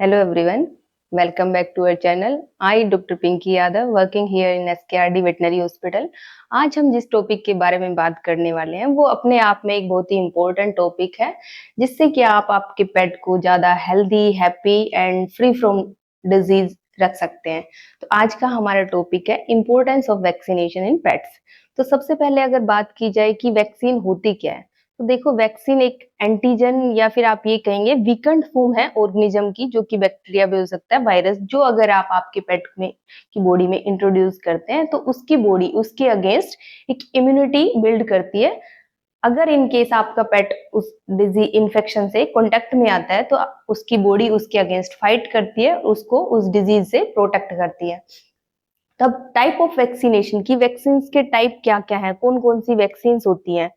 Hello everyone, welcome back to our channel. I Dr. Pinky Yadav working here in SKRD Veterinary Hospital. आज हम जिस topic के बारे में बात करने वाले हैं वो अपने आप में एक बहुत ही इम्पोर्टेंट टॉपिक है जिससे कि आप आपके पेट को ज़्यादा healthy, happy and free from disease रख सकते हैं। तो आज का हमारा टॉपिक है importance of vaccination in pets. तो सबसे पहले अगर बात की जाए कि वैक्सीन होती क्या है, तो देखो वैक्सीन एक एंटीजन या फिर आप ये कहेंगे वीकेंड फॉर्म है ऑर्गेनिज्म की, जो कि बैक्टीरिया भी हो सकता है, वायरस, जो अगर आप आपके पेट में की बॉडी में इंट्रोड्यूस करते हैं तो उसकी बॉडी उसके अगेंस्ट एक इम्यूनिटी बिल्ड करती है। अगर इन केस आपका पेट उस डिजीज इन्फेक्शन से कांटेक्ट में आता है तो उसकी बॉडी उसके अगेंस्ट फाइट करती है, उसको उस डिजीज से प्रोटेक्ट करती है। तब टाइप ऑफ वैक्सीनेशन की वैक्सीन के टाइप क्या क्या है, कौन कौन सी वैक्सीन होती हैं,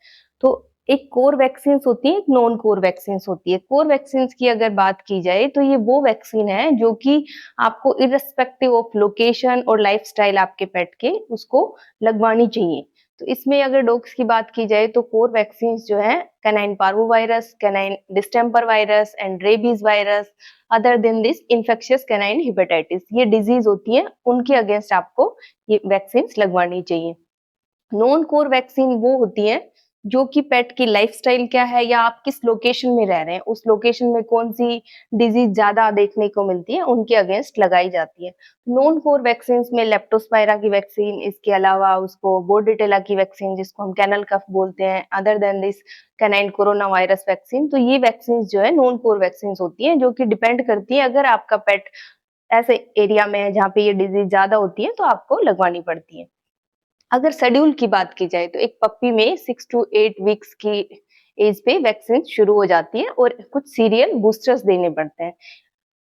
तो एक कोर वैक्सीन होती है, एक नॉन कोर वैक्सीन होती है। कोर वैक्सीन की अगर बात की जाए तो ये वो वैक्सीन है जो कि आपको इररेस्पेक्टिव ऑफ लोकेशन और लाइफस्टाइल आपके पेट के उसको लगवानी चाहिए। तो इसमें अगर डॉग्स की बात की जाए तो कोर वैक्सीन जो है canine parvo virus, canine distemper virus and rabies virus, other than this infectious canine hepatitis, ये डिजीज होती है, उनके अगेंस्ट आपको ये वैक्सीन लगवानी चाहिए। नॉन कोर वैक्सीन वो होती है जो कि पेट की लाइफस्टाइल क्या है या आप किस लोकेशन में रह रहे हैं, उस लोकेशन में कौन सी डिजीज ज्यादा देखने को मिलती है, उनके अगेंस्ट लगाई जाती है। नॉन कोर वैक्सीन में लेप्टोस्पायरा की वैक्सीन, इसके अलावा उसको बोर्डेटेला की वैक्सीन जिसको हम कैनल कफ बोलते हैं, other than this canine corona virus vaccine. तो ये वैक्सीन जो है नॉन कोर वैक्सीन होती है, जो कि डिपेंड करती है अगर आपका पेट ऐसे एरिया में है जहाँ पे ये डिजीज ज्यादा होती है तो आपको लगवानी पड़ती है। अगर शेड्यूल की बात की जाए तो एक पप्पी में 6 टू 8 वीक्स की एज पे वैक्सीन शुरू हो जाती है और कुछ सीरियल बूस्टर्स देने पड़ते हैं।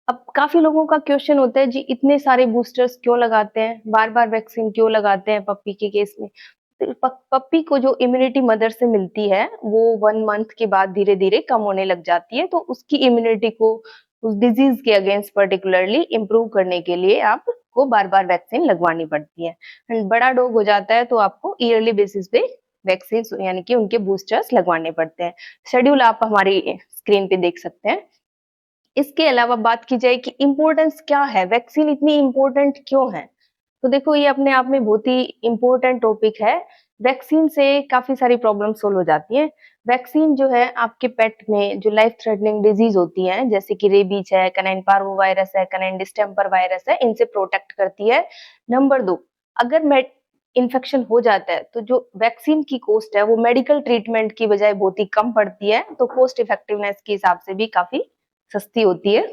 अब काफी लोगों का क्वेश्चन होता है जी इतने सारे बूस्टर्स क्यों लगाते हैं, बार बार वैक्सीन क्यों लगाते हैं पप्पी के केस में। तो पप्पी को जो इम्यूनिटी मदर से मिलती है वो 1 मंथ के बाद धीरे धीरे कम होने लग जाती है, तो उसकी इम्यूनिटी को उस डिजीज के अगेंस्ट पर्टिकुलरली इम्प्रूव करने के लिए आपको बार बार वैक्सीन लगवानी पड़ती है। एंड बड़ा डॉग हो जाता है तो आपको ईयरली बेसिस पे वैक्सीन यानी कि उनके बूस्टर्स लगवाने पड़ते हैं। शेड्यूल आप हमारी स्क्रीन पे देख सकते हैं। इसके अलावा बात की जाए कि इम्पोर्टेंस क्या है, वैक्सीन इतनी इम्पोर्टेंट क्यों है, तो देखो ये अपने आप में बहुत ही इम्पोर्टेंट टॉपिक है। वैक्सीन से काफी सारी प्रॉब्लम सोल्व हो जाती है। वैक्सीन जो है आपके पेट में जो लाइफ थ्रेटनिंग डिजीज होती है जैसे कि रेबीज है, कैनाइन पार्वो वायरस है, कैनाइन डिस्टेम्पर वायरस है, इनसे प्रोटेक्ट करती है। नंबर 2, अगर मेड इन्फेक्शन हो जाता है तो जो वैक्सीन की कॉस्ट है वो मेडिकल ट्रीटमेंट की बजाय बहुत ही कम पड़ती है, तो कॉस्ट इफेक्टिवनेस के हिसाब से भी काफी सस्ती होती है।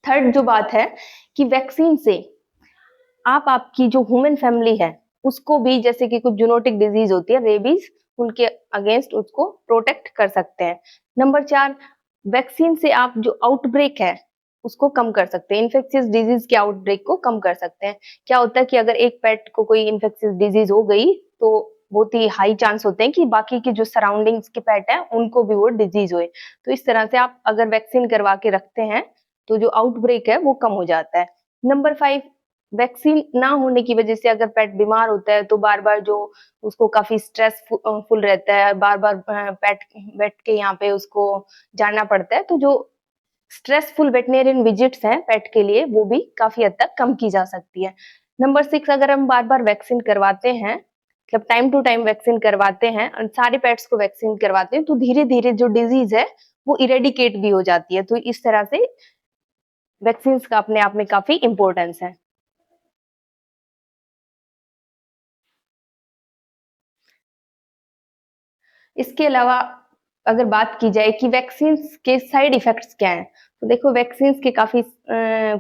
थर्ड जो बात है कि वैक्सीन से आप आपकी जो ह्यूमन फैमिली है उसको भी, जैसे कि कुछ जूनोटिक डिजीज होती है रेबीज, उनके अगेंस्ट उसको प्रोटेक्ट कर सकते हैं। नंबर 4, वैक्सीन से आप जो आउटब्रेक है उसको कम कर सकते हैं, इन्फेक्शियस डिजीज के आउटब्रेक को कम कर सकते हैं। क्या होता है कि अगर एक पेट को कोई इन्फेक्शियस डिजीज हो गई तो बहुत ही हाई चांस होते हैं कि बाकी के जो सराउंडिंग्स के पेट हैं उनको भी वो डिजीज होए। तो इस तरह से आप अगर वैक्सीन करवा के रखते हैं तो जो आउटब्रेक है वो कम हो जाता है। नंबर 5, वैक्सीन ना होने की वजह से अगर पेट बीमार होता है तो बार-बार जो उसको काफ़ी फुल रहता है, बार-बार पेट वेट के यहाँ पे उसको जाना पड़ता है, तो जो स्ट्रेसफुल वेटरिनरियन विजिट्स हैं पेट के लिए वो भी काफ़ी हद तक कम की जा सकती है। नंबर 6, अगर हम बार-बार वैक्सीन करवाते हैं, मतलब टाइम टू टाइम वैक्सीन करवाते हैं और सारे पेट्स को वैक्सीन करवाते हैं, तो धीरे-धीरे जो डिज़ीज़ है वो इरेडिकेट भी हो जाती है। तो इस तरह से वैक्सीन्स का अपने आप में काफ़ी इम्पोर्टेंस है। इसके अलावा अगर बात की जाए कि वैक्सीन्स के साइड इफेक्ट्स क्या हैं, तो देखो वैक्सीन्स के काफ़ी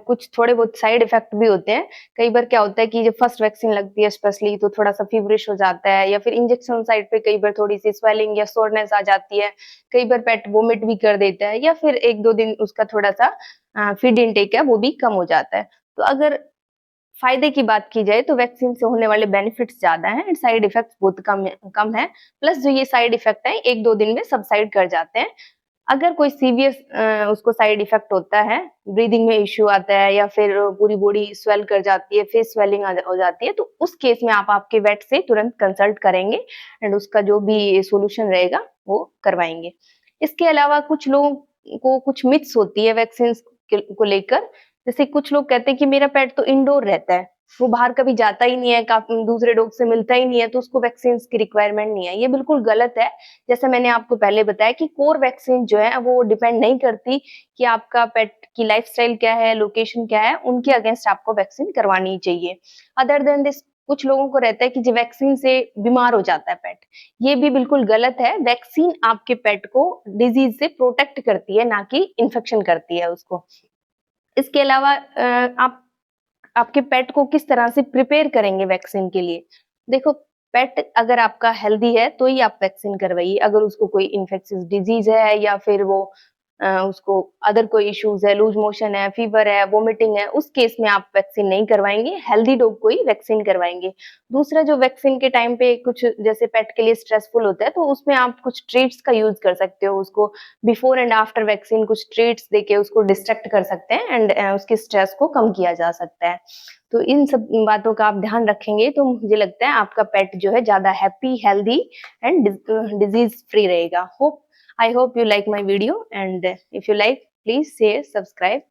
कुछ थोड़े बहुत साइड इफेक्ट भी होते हैं। कई बार क्या होता है कि जब फर्स्ट वैक्सीन लगती है स्पेशली तो थोड़ा-सा फीवरिश हो जाता है या फिर इंजेक्शन साइट पे कई बार थोड़ी-सी स्वेलिंग या सोरनेस आ जाती है। कई बार पेट वोमिट भी कर देता है या फिर 1-2 दिन उसका थोड़ा-सा फीड इनटेक है वो भी कम हो जाता है। तो अगर फायदे की बात की जाए तो वैक्सीन से होने वाले बेनिफिट्स ज्यादा हैं एंड साइड इफेक्ट्स बहुत कम है। प्लस जो ये साइड इफेक्ट है 1-2 दिन में सबसाइड कर जाते हैं। अगर कोई सीवियर उसको साइड इफेक्ट होता है, ब्रीदिंग में इश्यू आता है या फिर पूरी बॉडी स्वेल कर जाती है, फेस स्वेलिंग हो जाती है, तो उस केस में आप आपके वेट से तुरंत कंसल्ट करेंगे एंड उसका जो भी सॉल्यूशन रहेगा वो करवाएंगे। इसके अलावा कुछ लोगों को कुछ मिथ्स होती है वैक्सीन को लेकर, जैसे कुछ लोग कहते हैं कि मेरा पेट तो इंडोर रहता है, वो बाहर कभी जाता ही नहीं है, दूसरे डॉग से मिलता ही नहीं है, तो उसको वैक्सीन की रिक्वायरमेंट नहीं है। ये बिल्कुल गलत है। जैसे मैंने आपको पहले बताया कि कोर वैक्सीन जो है वो डिपेंड नहीं करती कि आपका पेट की लाइफस्टाइल क्या है, लोकेशन क्या है, उनके अगेंस्ट आपको वैक्सीन करवानी चाहिए। अदर देन दिस कुछ लोगों को रहता है कि जो वैक्सीन से बीमार हो जाता है पेट, ये भी बिल्कुल गलत है। वैक्सीन आपके पेट को डिजीज से प्रोटेक्ट करती है, ना कि इन्फेक्शन करती है उसको। इसके अलावा आप आपके पेट को किस तरह से प्रिपेयर करेंगे वैक्सीन के लिए? देखो, पेट अगर आपका हेल्दी है तो ही आप वैक्सीन करवाइए। अगर उसको कोई इन्फेक्शियस डिजीज़ है या फिर वो उसको अदर कोई इश्यूज़ है, लूज़ मोशन है, फीवर है, वोमिटिंग है, उस केस में आप वैक्सीन नहीं करवाएँगे, हेल्दी डॉग को ही वैक्सीन करवाएँगे। दूसरा, जो वैक्सीन के टाइम पे कुछ जैसे पेट के लिए स्ट्रेसफुल होता है, तो उसमें आप कुछ ट्रीट्स का यूज़ कर सकते हो। उसको बिफोर एंड आफ्टर वैक्सीन कुछ ट्रीट्स देके उसको डिस्ट्रैक्ट कर सकते हैं एंड उसके स्ट्रेस को कम किया जा सकता है। तो इन सब बातों का आप ध्यान रखेंगे तो मुझे लगता है आपका पेट जो है ज़्यादा happy, healthy and disease free रहेगा। I hope you like my video, and if you like, please share, subscribe